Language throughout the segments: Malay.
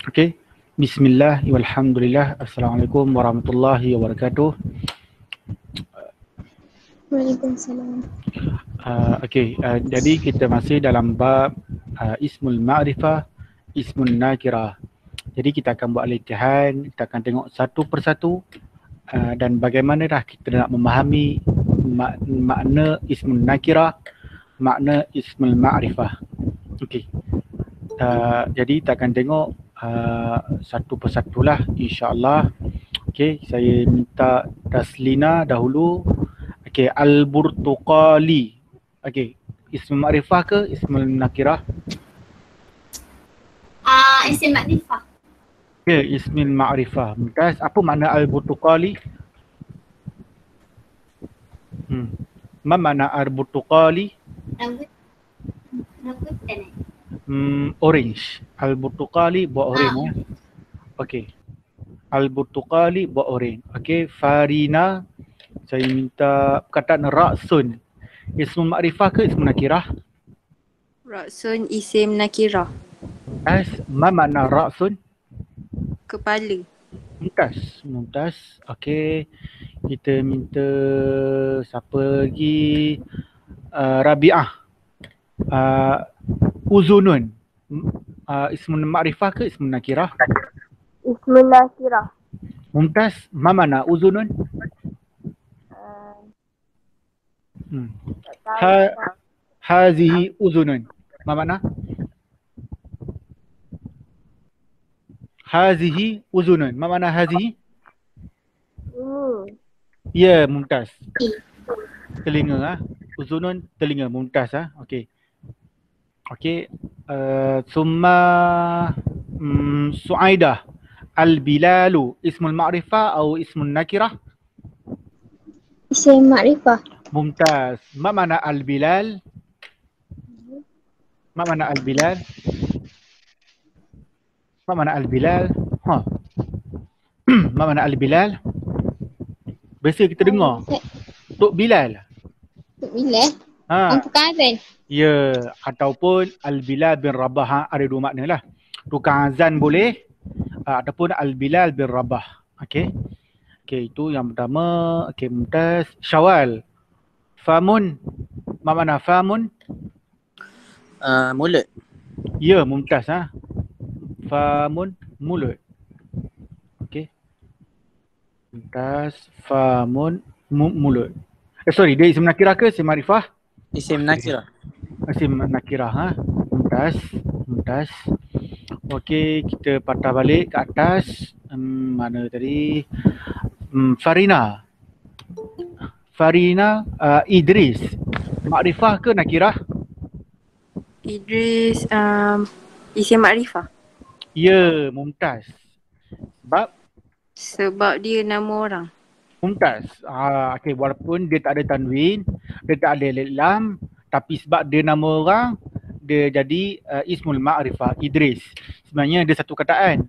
Okey. Bismillah walhamdulillah. Assalamualaikum warahmatullahi wabarakatuh. Waalaikumsalam. Jadi kita masih dalam bab Ismul Ma'rifah, Ismun Nakirah. Jadi kita akan buat latihan, kita akan tengok satu persatu dan bagaimanakah kita nak memahami makna Ismun Nakirah, makna Ismul Ma'rifah. Okey. Jadi kita akan tengok satu persatulah insya-Allah. Okey, saya minta Taslina dahulu. Okey, Al-Burtuqali. Okey, Ismul Ma'rifah ke Ismul Nakirah? Isim makrifah. Okey, Ismul Ma'rifah. Mumtaz. Apa makna Al-Burtuqali? Ma makna Al-Burtuqali? Rambutan. Orange. Al-Burtuqali buat orange. Okey. Al-Burtuqali buat orange. Okey, Farina. Saya minta perkataan Ra'sun. Ismul Ma'rifah ke Ismul Nakirah? Ra'sun isim nakirah. Ma makna Ra'sun? Kepala. Mumtaz. Okey. Kita minta siapa lagi? Rabi'ah. Uzunun. Ismul Ma'rifah ke Ismul Nakirah? Ismun nakirah. Mumtaz. Ma makna Uzunun? Hazihi uzunun. Ma makna? Hazihi uzunun. Ma makna hazihi? Ya, Mumtaz. Telinga Uzunun telinga. Mumtaz Okey. Okey. Summa Suaidah. Al-Bilalu Ismul Ma'rifah atau Ismul Nakirah? Isim makrifah. Mumtaz. Ma makna Al-Bilal? Ma makna Al-Bilal? Ma makna Al-Bilal? Ma makna Al-Bilal? Biasa kita dengar Tok Bilal. Tok Bilal? Tukang azan? Ya, ataupun Al-Bilal bin Rabah. Ada dua makna lah. Tukang azan boleh ataupun Al-Bilal bin Rabah. Okey. Okey, itu yang pertama. Okey, Mumtaz. Syawal. Famun. Ma makna famun? Mulut. Ya, Mumtaz Famun, mulut. Okey. Mumtaz, famun, mulut. Sorry, dia isim nakirah ke isim ma'rifah? Isim nakirah. Isim nakirah Mumtaz. Okey, kita patah balik ke atas. Mana tadi? Farina. Idris. Ma'rifah ke nakirah? Idris isim makrifah. Ya, Mumtaz. Sebab dia nama orang. Mumtaz. Okey, walaupun dia tak ada tanwin, dia tak ada lam, tapi sebab dia nama orang, dia jadi Ismul Ma'rifah, Idris. Sebenarnya ada satu kataan.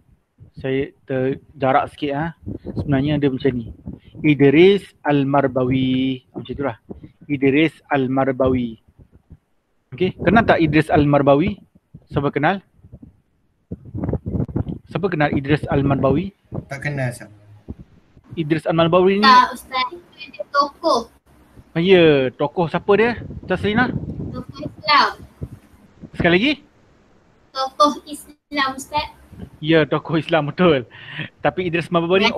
Saya terjarak sikit Sebenarnya dia macam ni. Idris Al-Marbawi. Macam itulah. Idris Al-Marbawi. Okey, kenal tak Idris Al-Marbawi? Siapa kenal? Siapa kenal Idris Al-Marbawi? Tak kenal siapa. Idris Al-Marbawi ni? Tak, Ustaz. Dia tokoh. Ya, tokoh siapa dia? Taslina? Tokoh Islam. Sekali lagi? Tokoh Islam, Ustaz. Ya, tokoh Islam, betul. Tapi Idris Al-Marbawi ni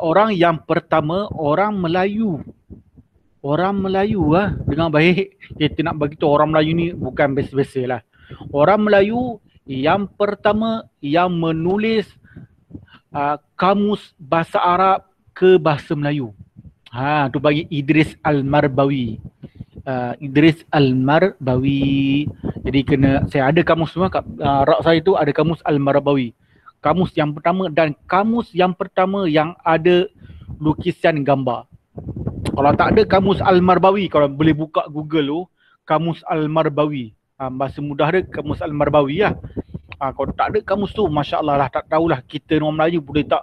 orang yang pertama, orang Melayu. Orang Melayu dengar baik. Kita nak bagi tahu orang Melayu ni bukan biasa-biasa lah. Orang Melayu yang pertama yang menulis kamus bahasa Arab ke bahasa Melayu. Tu bagi Idris Al-Marbawi. Idris Al-Marbawi. Jadi saya ada kamus semua kat rak saya tu ada kamus Al-Marbawi. Kamus yang pertama dan kamus yang pertama yang ada lukisan gambar. Kalau tak ada kamus Al-Marbawi, kalau boleh buka Google tu, kamus Al-Marbawi. Bahasa mudah dia kamus Al-Marbawi lah. Kalau tak ada kamus tu, Masya Allah lah, tak tahulah kita orang Melayu boleh tak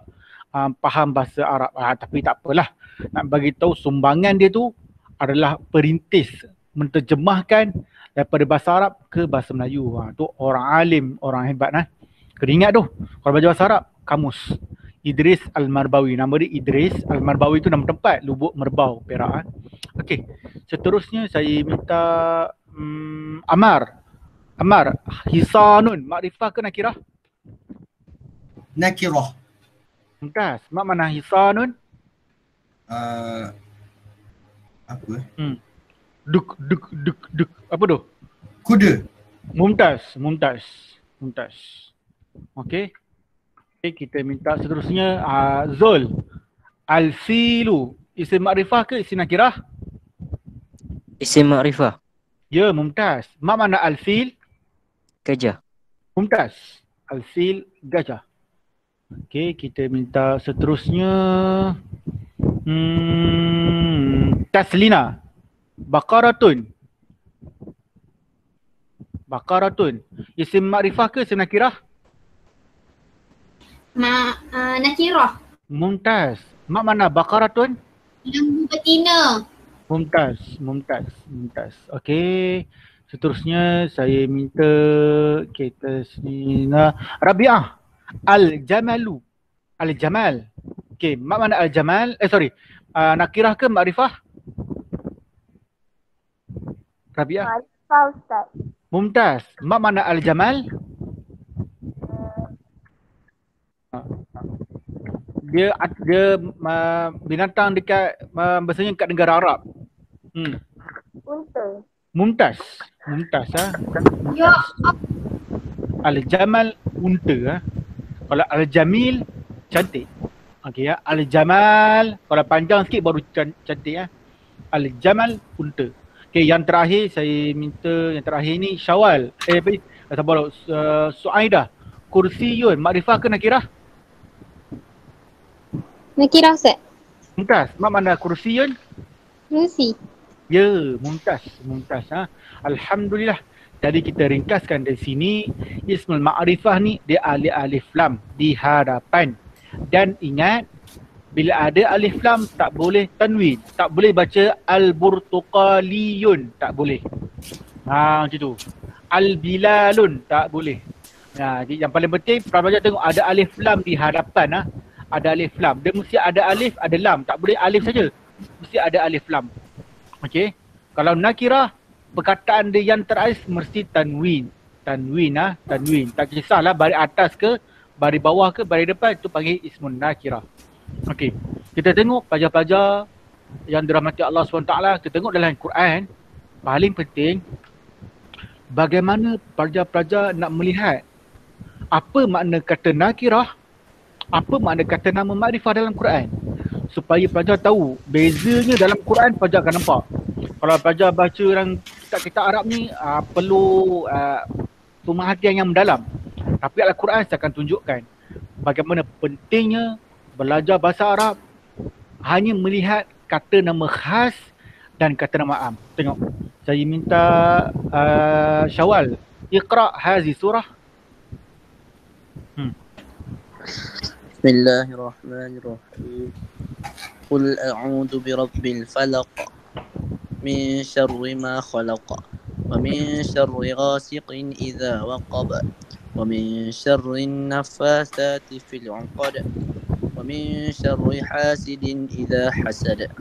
faham bahasa Arab. Tapi tak apalah. Nak bagi tahu sumbangan dia tu adalah perintis menterjemahkan daripada bahasa Arab ke bahasa Melayu. Tu orang alim, orang hebat nah. Kena ingat tu. Kalau belajar bahasa Arab, kamus. Idris Al-Marbawi. Nama dia Idris Al-Marbawi tu nama tempat, Lubuk Merbau, Perak. Okey. Seterusnya saya minta Amar. Amar, hisanun, makrifah ke nakirah? Nakirah. Mumtaz. Mak mana hisanun? Apa? Duk. Apa tu? Kuda. Mumtaz. Okey. Okay, kita minta seterusnya Zul. Al-filu. Isim makrifah ke isim nakirah? Isim makrifah. Ya, mumtaz. Mak mana al-fil? Gajah. Mumtaz. Al-fil gajah. Okey, kita minta seterusnya Taslina. Baqaratun. Isim makrifah ke isim nakirah? Nakirah. Mumtaz. Mak mana baqaratun? Lembu betina. Mumtaz. Okey. Seterusnya saya minta kita Taslina. Rabi'ah. Al-jamalu. Al-jamal. Okey, mak mana al-jamal? Nakirah ke makrifah? Rabi'ah. Makrifah Ustaz. Mumtaz. Mak mana al-jamal? Dia binatang dekat biasanya dekat negara Arab. Unta. Mumtaz. Ya. Al-jamal unta. Kalau al-jamil cantik. Okey ya. Al-jamal kalau panjang sikit baru cantik ya. Al-jamal unta. Okey, yang terakhir saya minta ni Syawal. Suaidah. Kursiyun, makrifah ke nakirah? Nakirah Ustaz. Mumtaz. Mak mana kursiyun? Kursi. Ya, mumtaz ha. Alhamdulillah. Jadi kita ringkaskan dari sini, ismul ma'rifah ni dia alif lam di hadapan. Dan ingat, bila ada alif lam tak boleh tanwin, tak boleh baca al-burtuqaliyun, tak boleh. Macam tu. Al-bilalun tak boleh. Yang paling penting pelajar tengok ada alif lam di hadapan Ada alif lam. Dia mesti ada alif, ada lam. Tak boleh alif saja. Mesti ada alif lam. Okey. Kalau nakirah, perkataan dia yang terakhir mesti tanwin. Tanwin. Tak kisahlah baris atas ke, baris bawah ke, baris depan, itu panggil ismun nakirah. Okey. Kita tengok pelajar-pelajar yang dirahmati Allah SWT, kita tengok dalam Quran, paling penting bagaimana pelajar-pelajar nak melihat apa makna kata nakirah, apa makna kata nama makrifah dalam Quran. Supaya pelajar tahu bezanya dalam Quran, pelajar akan nampak. Kalau pelajar baca dalam kitab-kitab Arab ni perlu pemerhatian yang mendalam. Tapi Al-Quran saya akan tunjukkan bagaimana pentingnya belajar bahasa Arab hanya melihat kata nama khas dan kata nama am. Tengok. Saya minta Syawal. Iqra' hazi surah. Bismillahirrahmanirrahim. Qul a'udzu birabbil falaq min syarri ma khalaq wa min syarri ghasiqin idza waqab wa min syarri nafathati fil 'uqad wa min syarri hasidin idza hasad.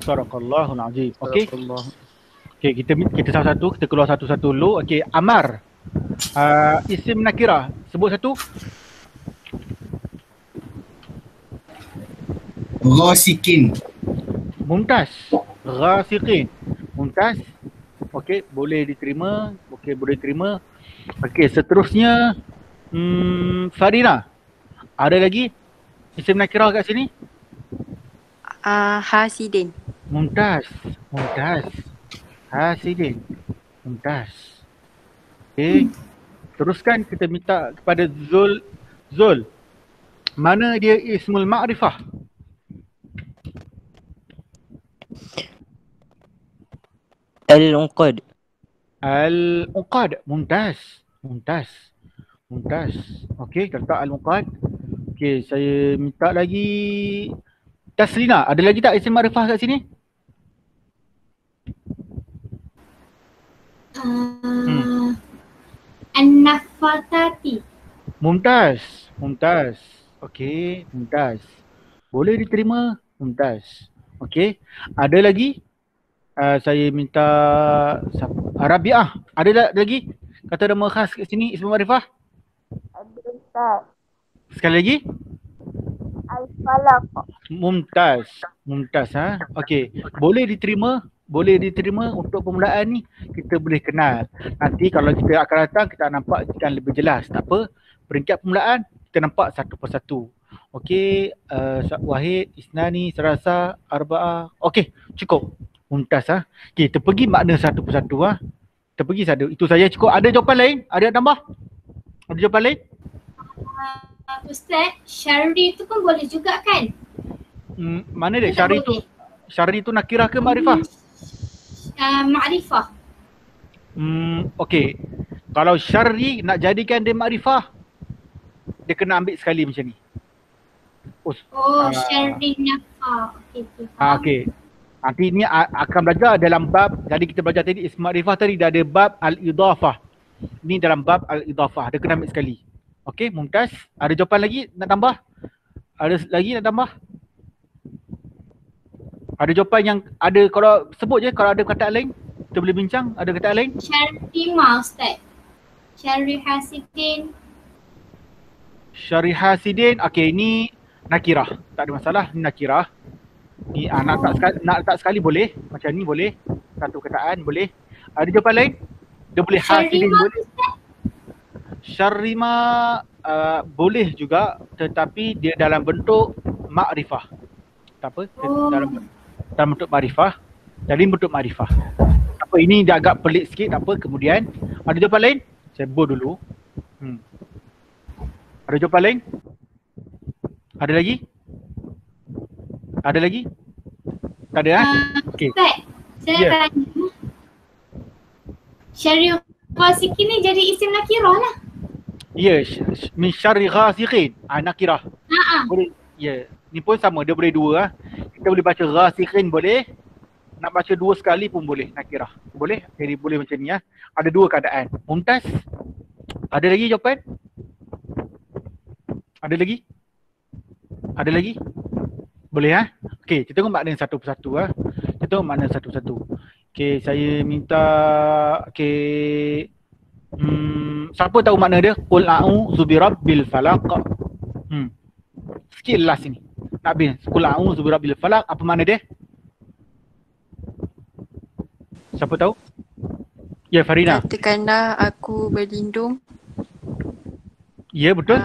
Sadaqallahul azim. Okey. Okey, kita satu-satu, kita keluar satu-satu dulu. Okey, Amar. Isim nakirah. Sebut satu. Ghasiqin. Mumtaz. Ghasiqin. Mumtaz. Okey, boleh diterima. Okey, seterusnya Farina. Ada lagi isim nakirah kat sini? Hasidin. Mumtaz. Hasidin. Mumtaz. Okey. Teruskan kita minta kepada Zul. Zul. Mana dia ismul ma'rifah? Al-Unqad. Al-Unqad. Mumtaz. Okey, kita letak Al-Unqad. Okey, saya minta lagi Taslina. Ada lagi tak isim ma'rifah kat sini? An-nafatati. Mumtaz. Okey, mumtaz. Boleh diterima, mumtaz. Okey. Ada lagi? Saya minta Rabiah. Ada lagi? Kata nama khas kat sini Ismul Ma'rifah. Ada Ustaz. Sekali lagi. Al-falaq. Mumtaz Okey. Boleh diterima untuk permulaan ni kita boleh kenal. Nanti kalau kita akan datang kita nampak akan lebih jelas. Tak apa. Peringkat permulaan kita nampak satu persatu. Okey, Wahid, Isnani, Serasa, Arba'ah. Okey, cukup. Mumtaz Okey, kita pergi makna satu persatu Kita pergi satu. Itu saja cukup. Ada jawapan lain? Ada tambah? Ada jawapan lain? Ustaz, syarri itu pun boleh juga kan? Mana dia? Syarri tu nakirah ke makrifah? Ma'rifah. Okey. Kalau syarri nak jadikan dia makrifah, dia kena ambil sekali macam ni. Syarri nafa. Okey. Nanti ni akan belajar dalam bab, jadi kita belajar tadi ism makrifah tadi dah ada bab al-idafah. Ni dalam bab al-idafah, dia kena ambil sekali. Okey, mumtaz. Ada jawapan lagi nak tambah? Ada lagi nak tambah? Ada jawapan yang ada, kalau sebut je kalau ada kataan lain, kita boleh bincang. Ada kataan lain? Syarri ma Ustaz. Syarri hasidin. Syarri hasidin. Okey, ni nakirah. Tak ada masalah, ni nakirah. Ni nak tak sekali boleh. Macam ni boleh. Satu kataan boleh. Ada jawapan lain? Dia boleh hasidin boleh. Syarri ma boleh juga, tetapi dia dalam bentuk makrifah. Tak apa, dalam bentuk makrifah. Jadi bentuk makrifah. Apa ini dia agak pelik sikit, tak apa. Kemudian ada jawapan lain? Saya bold dulu. Ada jawapan lain? Ada lagi? Ada lagi? Tak ada Okey. Ustaz, saya tanya. Syarri ghasiqin ni jadi isim nakirah lah. Ya, min syarri ghasiqin. Nakirah. Boleh. Ya, ni pun sama, dia boleh dua Kita boleh baca ghasiqin boleh. Nak baca dua sekali pun boleh, nakirah. Boleh? Jadi boleh macam ni Ada dua keadaan. Mumtaz? Ada lagi jawapan? Ada lagi? Ada lagi? Boleh Okey, kita tengok makna satu persatu Kita tengok makna satu persatu. Okey, saya minta siapa tahu makna dia? Qul a'udzu birabbil falaq. Sikit last ni. Nak habis. Qul a'udzu birabbil falaq, apa makna dia? Siapa tahu? Ya, Farina. Katakanlah aku berlindung Ya, betul.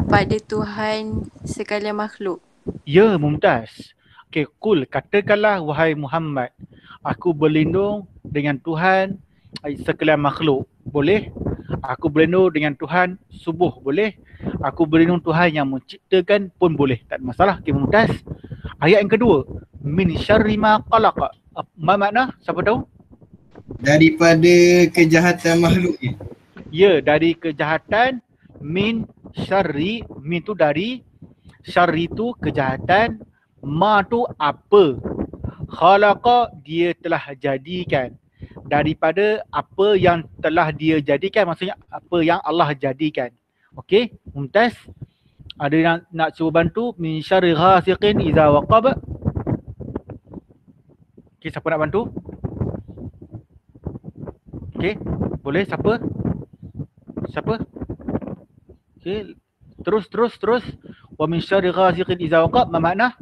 pada Tuhan sekalian makhluk. Ya, Mumtaz. Okey, Qul, katakanlah wahai Muhammad, aku berlindung dengan Tuhan sekalian makhluk. Boleh? Aku berlindung dengan Tuhan subuh. Boleh? Aku berlindung Tuhan yang menciptakan pun boleh. Tak ada masalah. Okey, Mumtaz. Ayat yang kedua. Min syarri ma qalaq. Apa makna? Siapa tahu? Daripada kejahatan makhluk ni. Ya, dari kejahatan. Min syarri. Min tu dari. Syarri tu kejahatan. Ma tu apa? Khalaqa dia telah jadikan. Daripada apa yang telah dia jadikan, maksudnya apa yang Allah jadikan. Okey, Mumtaz. Ada yang nak cuba bantu? Min syarri ghasiqin idza waqab. Okey, siapa nak bantu? Okey, boleh siapa? Siapa? Okey, terus. Wa min syarri ghasiqin idza waqab, apa makna?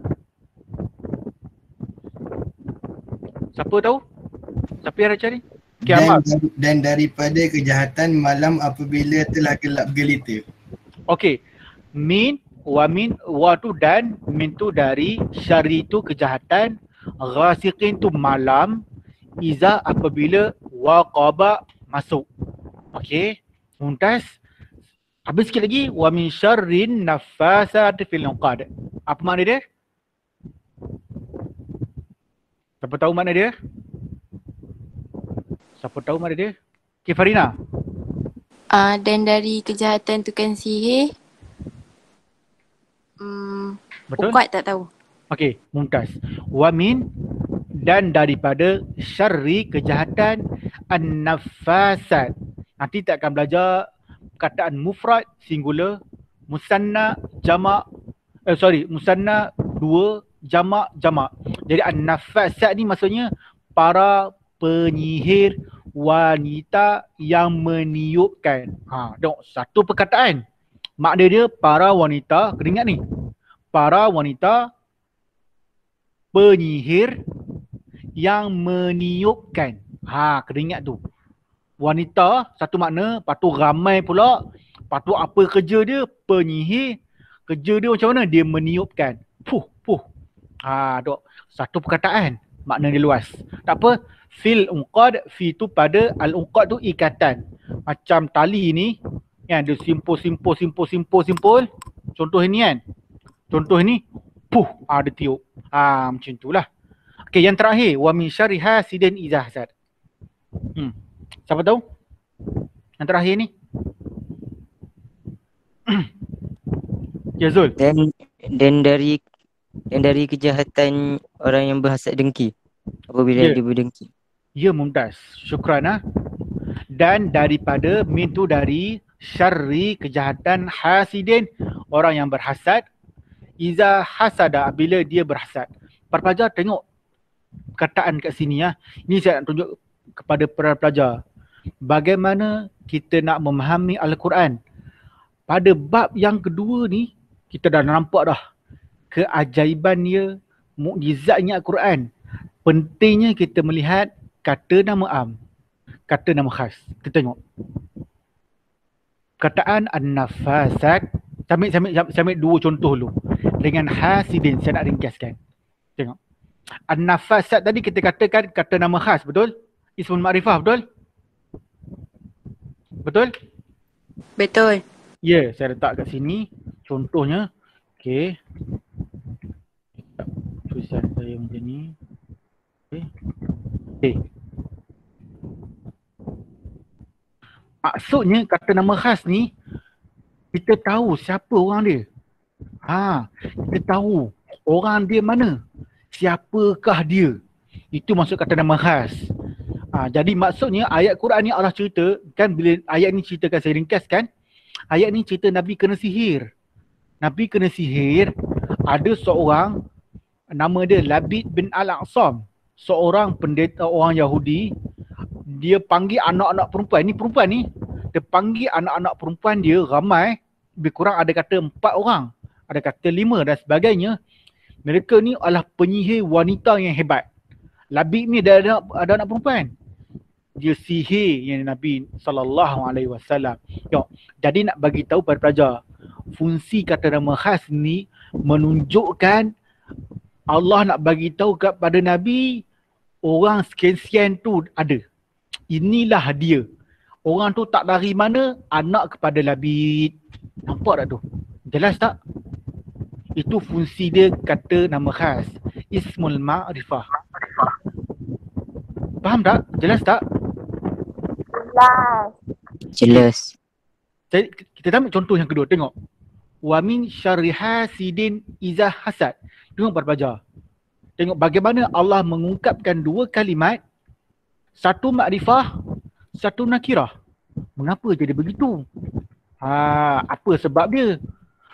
Siapa tahu? Siapa yang cari? Kiamat. Dan daripada kejahatan malam apabila telah gelap gelita. Okey. Min wa tu dan, min tu dari, syarri tu kejahatan, ghasiqin tu malam, iza apabila waqaba masuk. Okey. Mumtaz. Habis sikit lagi, wa min syarrin naffasati fil 'uqad. Apa makna dia? Siapa tahu makna dia? Siapa tahu makna dia? Okey, Farina. Dan dari kejahatan tukang sihir. Betul? Uqad tak tahu. Okey, Mumtaz. Wa min dan daripada syarri kejahatan an-naffasat. Nanti kita akan belajar perkataan mufrad, singular, musanna, jamak, musanna, dua, jamak, jamak. Jadi an-naffasat ni maksudnya para penyihir wanita yang meniupkan. Tengok, satu perkataan. Makna dia para wanita, kena ingat ni. Para wanita penyihir yang meniupkan. Kena ingat tu. Wanita satu makna, lepas tu ramai pula. Lepas tu apa kerja dia? Penyihir. Kerja dia macam mana? Dia meniupkan. Puh. Dok. Satu perkataan. Makna dia luas. Tak apa. Fil unqad, fi tu pada, al-unqad tu ikatan. Macam tali ni, kan, dia simpul. Contoh ini kan. Contoh ini, dia tiup. Macam itulah. Okey, yang terakhir, wa min syarri hasidin idza hasad. Siapa tahu? Yang terakhir ni. Ya Zul. Dan dari kejahatan orang yang berhasad dengki apabila dia berdengki. Ya, Mumtaz. Syukran. Dan daripada min tu dari syarri, kejahatan, hasidin, orang yang berhasad, iza hasada, bila dia berhasad. Para pelajar tengok perkataan kat sini ya. Ini saya nak tunjuk kepada para pelajar bagaimana kita nak memahami Al-Quran. Pada bab yang kedua ni kita dah nampak dah keajaibannya, mukjizatnya Al-Quran. Pentingnya kita melihat kata nama am, kata nama khas. Kita tengok. Perkataan an-nafasat, saya ambil dua contoh dulu. Dengan hasidin, saya nak ringkaskan. Tengok. An-nafasat tadi kita katakan kata nama khas, betul? Ismul ma'rifah, betul? Betul? Betul. Ya, saya letak kat sini. Contohnya. Okey. Tulisan saya macam ni. Okey. Maksudnya kata nama khas ni, kita tahu siapa orang dia. Kita tahu orang dia mana. Siapakah dia. Itu maksud kata nama khas. Jadi maksudnya ayat Quran ni Allah cerita, kan bila ayat ni ceritakan, saya ringkaskan. Ayat ni cerita Nabi kena sihir. Nabi kena sihir. Ada seorang, nama dia Labid bin Al-Aqsam. Seorang pendeta orang Yahudi. Dia panggil anak-anak perempuan. Ni perempuan ni. Dia panggil anak-anak perempuan dia ramai. Lebih kurang ada kata 4 orang. Ada kata 5 dan sebagainya. Mereka ni adalah penyihir wanita yang hebat. Labid ni ada anak perempuan. Dia sihir yang Nabi SAW. Jadi nak bagi tahu pada pelajar, fungsi kata nama khas ni menunjukkan Allah nak bagi tahu kepada Nabi, orang sekian-sekian tu ada. Inilah dia. Orang tu tak dari mana? Anak kepada Labid. Nampak tak tu? Jelas tak? Itu fungsi dia kata nama khas. Ismul ma'rifah. Faham tak? Jelas tak? Jelas. Jadi, kita ambil contoh yang kedua. Tengok. Wa min syarri hasidin iza hasad. Tengok pada pelajar. Tengok bagaimana Allah mengungkapkan dua kalimat. Satu makrifah, satu nakirah. Mengapa jadi begitu? Apa sebab dia?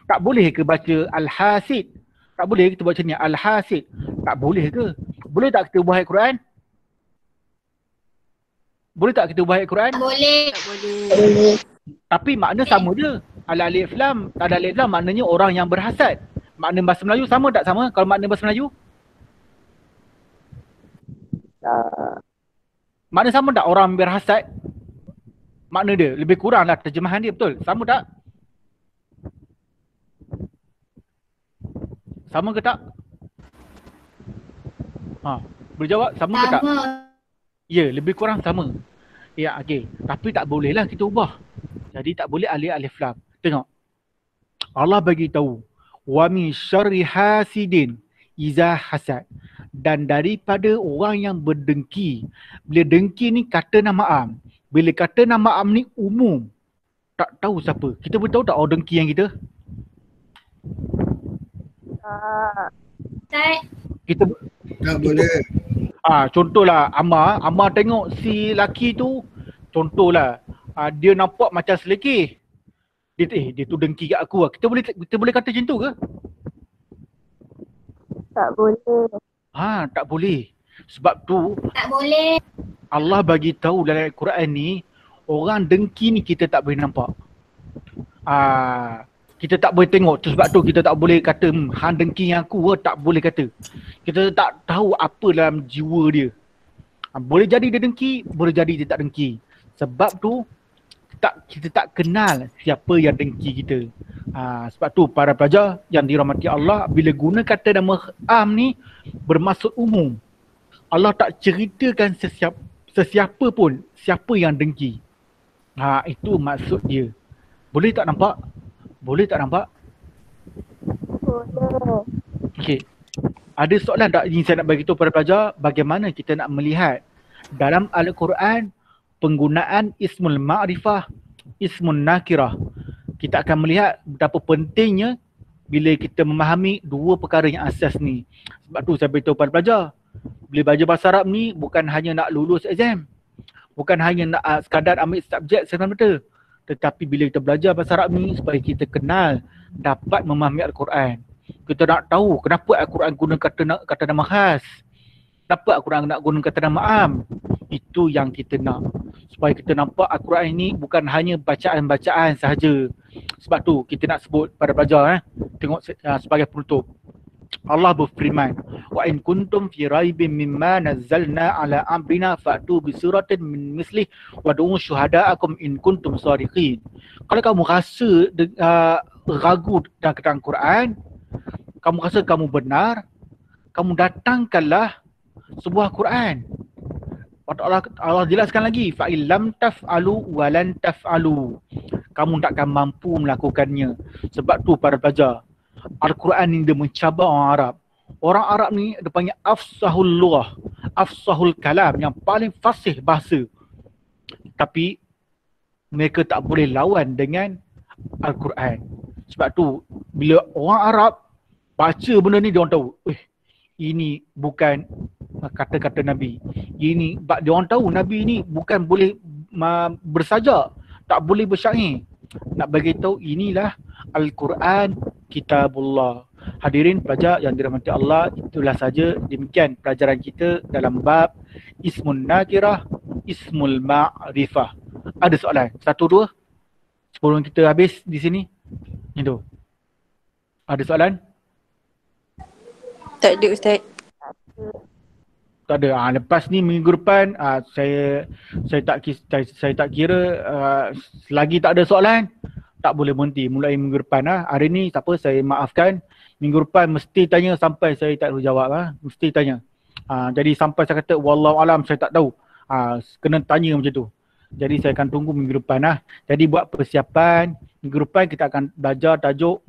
Tak boleh ke baca Al-Hasid? Tak boleh kita baca ni Al-Hasid? Tak boleh ke? Boleh tak kita ubah ayat Quran? Boleh tak kita ubah ayat Quran? Boleh. Tak boleh. Tapi makna sama je. Al-Alif Lam, tak ada Alif Lam maknanya orang yang berhasad. Makna bahasa Melayu sama tak sama kalau makna bahasa Melayu? Makna sama tak orang berhasad? Makna dia lebih kurang lah terjemahan dia, betul? Sama tak? Sama ke tak? Boleh jawab sama ke tak? Sama. Ya, lebih kurang sama. Ya, okey. Tapi tak bolehlah kita ubah. Jadi tak boleh alif lam. Tengok. Allah bagi tahu, wa min syarri hasidin iza hasad. Dan daripada orang yang berdengki. Bila dengki ni kata nama am. Bila kata nama am ni umum. Tak tahu siapa. Kita boleh tahu tak orang dengki yang kita? Ustaz. Kita Tak boleh. Contohlah Amar tengok si laki tu, contohlah dia nampak macam selekeh. Dia tu dengki kat aku. Kita boleh kata macam tu ke? Tak boleh. Tak boleh. Sebab tu Tak boleh. Allah bagi tahu dalam Al-Quran ni, orang dengki ni kita tak boleh nampak. Kita tak boleh tengok. Sebab tu kita tak boleh kata hang dengki aku, tak boleh kata. Kita tak tahu apa dalam jiwa dia. Boleh jadi dia dengki, boleh jadi dia tak dengki. Sebab tu kita tak kenal siapa yang dengki kita. Sebab tu para pelajar yang dirahmati Allah, bila guna kata nama am ni bermaksud umum. Allah tak ceritakan sesiapa pun siapa yang dengki. Itu maksud dia. Boleh tak nampak? Boleh tak nampak? Boleh. Okey. Ada soalan tak yang saya nak bagi tahu para pelajar bagaimana kita nak melihat dalam Al-Quran penggunaan ismul ma'rifah, ismun nakirah. Kita akan melihat betapa pentingnya bila kita memahami dua perkara yang asas ni. Sebab tu saya beritahu pada pelajar, bila belajar bahasa Arab ni bukan hanya nak lulus exam, bukan hanya nak sekadar ambil subjek semata-mata, tetapi bila kita belajar bahasa Arab ni supaya kita kenal, dapat memahami Al-Quran. Kita nak tahu kenapa Al-Quran guna kata nama khas, kenapa Al-Quran nak guna kata nama am. Itu yang kita nak. Supaya kita nampak Al-Quran ini bukan hanya bacaan-bacaan sahaja. Sebab tu kita nak sebut pada pelajar, tengok sebagai penutup. Allah berfirman, wa in kuntum fi raibin mimma nazzalna ala amrina fa'tu bi suratin min mislih wad'u syuhada'akum in kuntum shadiqin. Kalau kamu rasa ragu dalam Quran, kamu rasa kamu benar, kamu datangkanlah sebuah Quran. Allah jelaskan lagi, fa illam taf'alu wa lan taf'alu. Kamu takkan mampu melakukannya. Sebab tu para pelajar, Al-Quran ni dia mencabar orang Arab. Orang Arab ni dia panggil afsahul lughah, afsahul kalam, yang paling fasih bahasa. Tapi mereka tak boleh lawan dengan Al-Quran. Sebab tu bila orang Arab baca benda ni, dia orang tahu, ini bukan kata-kata Nabi. Ini dia orang tahu Nabi ni bukan boleh bersajak, tak boleh bersyair. Nak bagi tahu inilah Al-Quran Kitabullah. Hadirin pelajar yang dirahmati Allah, itulah saja demikian pelajaran kita dalam bab Ismun Nakirah, Ismul Ma'rifah. Ada soalan? 1, 2 sebelum kita habis di sini? Itu. Ada soalan? Tak ada Ustaz. Tak ada. Lepas ni minggu depan saya tak kira selagi tak ada soalan tak boleh berhenti mulai minggu depan. Hari ni tak apa, saya maafkan. Minggu depan mesti tanya sampai saya tak tahu jawab. Mesti tanya. Jadi sampai saya kata wallahu alam saya tak tahu. Kena tanya macam tu. Jadi saya akan tunggu minggu depan. Jadi buat persiapan. Minggu depan kita akan belajar tajuk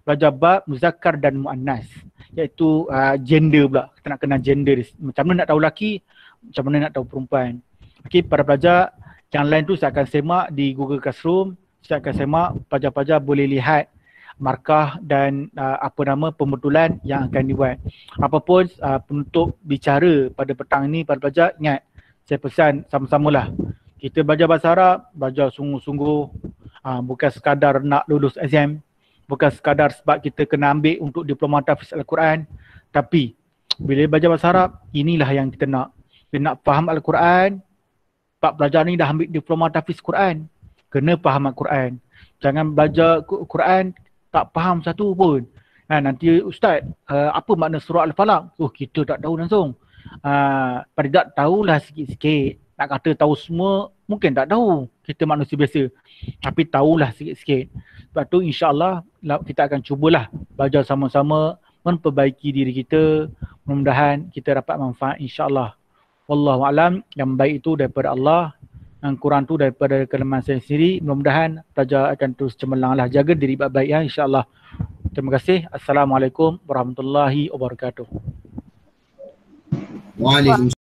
belajar bab muzakkar dan muannas, iaitu gender pula. Kita nak kenal gender. Macam mana nak tahu lelaki, macam mana nak tahu perempuan. Okey, para pelajar yang lain tu saya akan semak di Google Classroom. Saya akan semak, pelajar-pelajar boleh lihat markah dan pembetulan yang akan dibuat. Apapun penutup bicara pada petang ini, para pelajar ingat, saya pesan sama-samalah. Kita belajar bahasa Arab, belajar sungguh-sungguh, bukan sekadar nak lulus exam, bukan sekadar sebab kita kena ambil untuk diploma tahfiz Al-Quran. Tapi bila belajar bahasa Arab, inilah yang kita nak. Bila nak faham Al-Quran, Pak pelajar ni dah ambil diploma tahfiz Quran, kena faham Al-Quran. Jangan belajar Quran tak faham satu pun. Nanti Ustaz, apa makna surah Al-Falaq? Kita tak tahu langsung. Pada tak tahulah sikit-sikit. Nak kata tahu semua, mungkin tak tahu. Kita manusia biasa. Tapi tahulah sikit-sikit. Sebab tu insya-Allah kita akan cubalah belajar sama-sama, memperbaiki diri kita. Mudah-mudahan kita dapat manfaat insya-Allah. Wallahu alam, yang baik itu daripada Allah, yang kurang tu daripada kelemahan saya sendiri. Mudah-mudahan pelajar akan terus cemerlanglah, jaga diri baik-baik ya insya-Allah. Terima kasih. Assalamualaikum warahmatullahi wabarakatuh. Waalaikumsalam.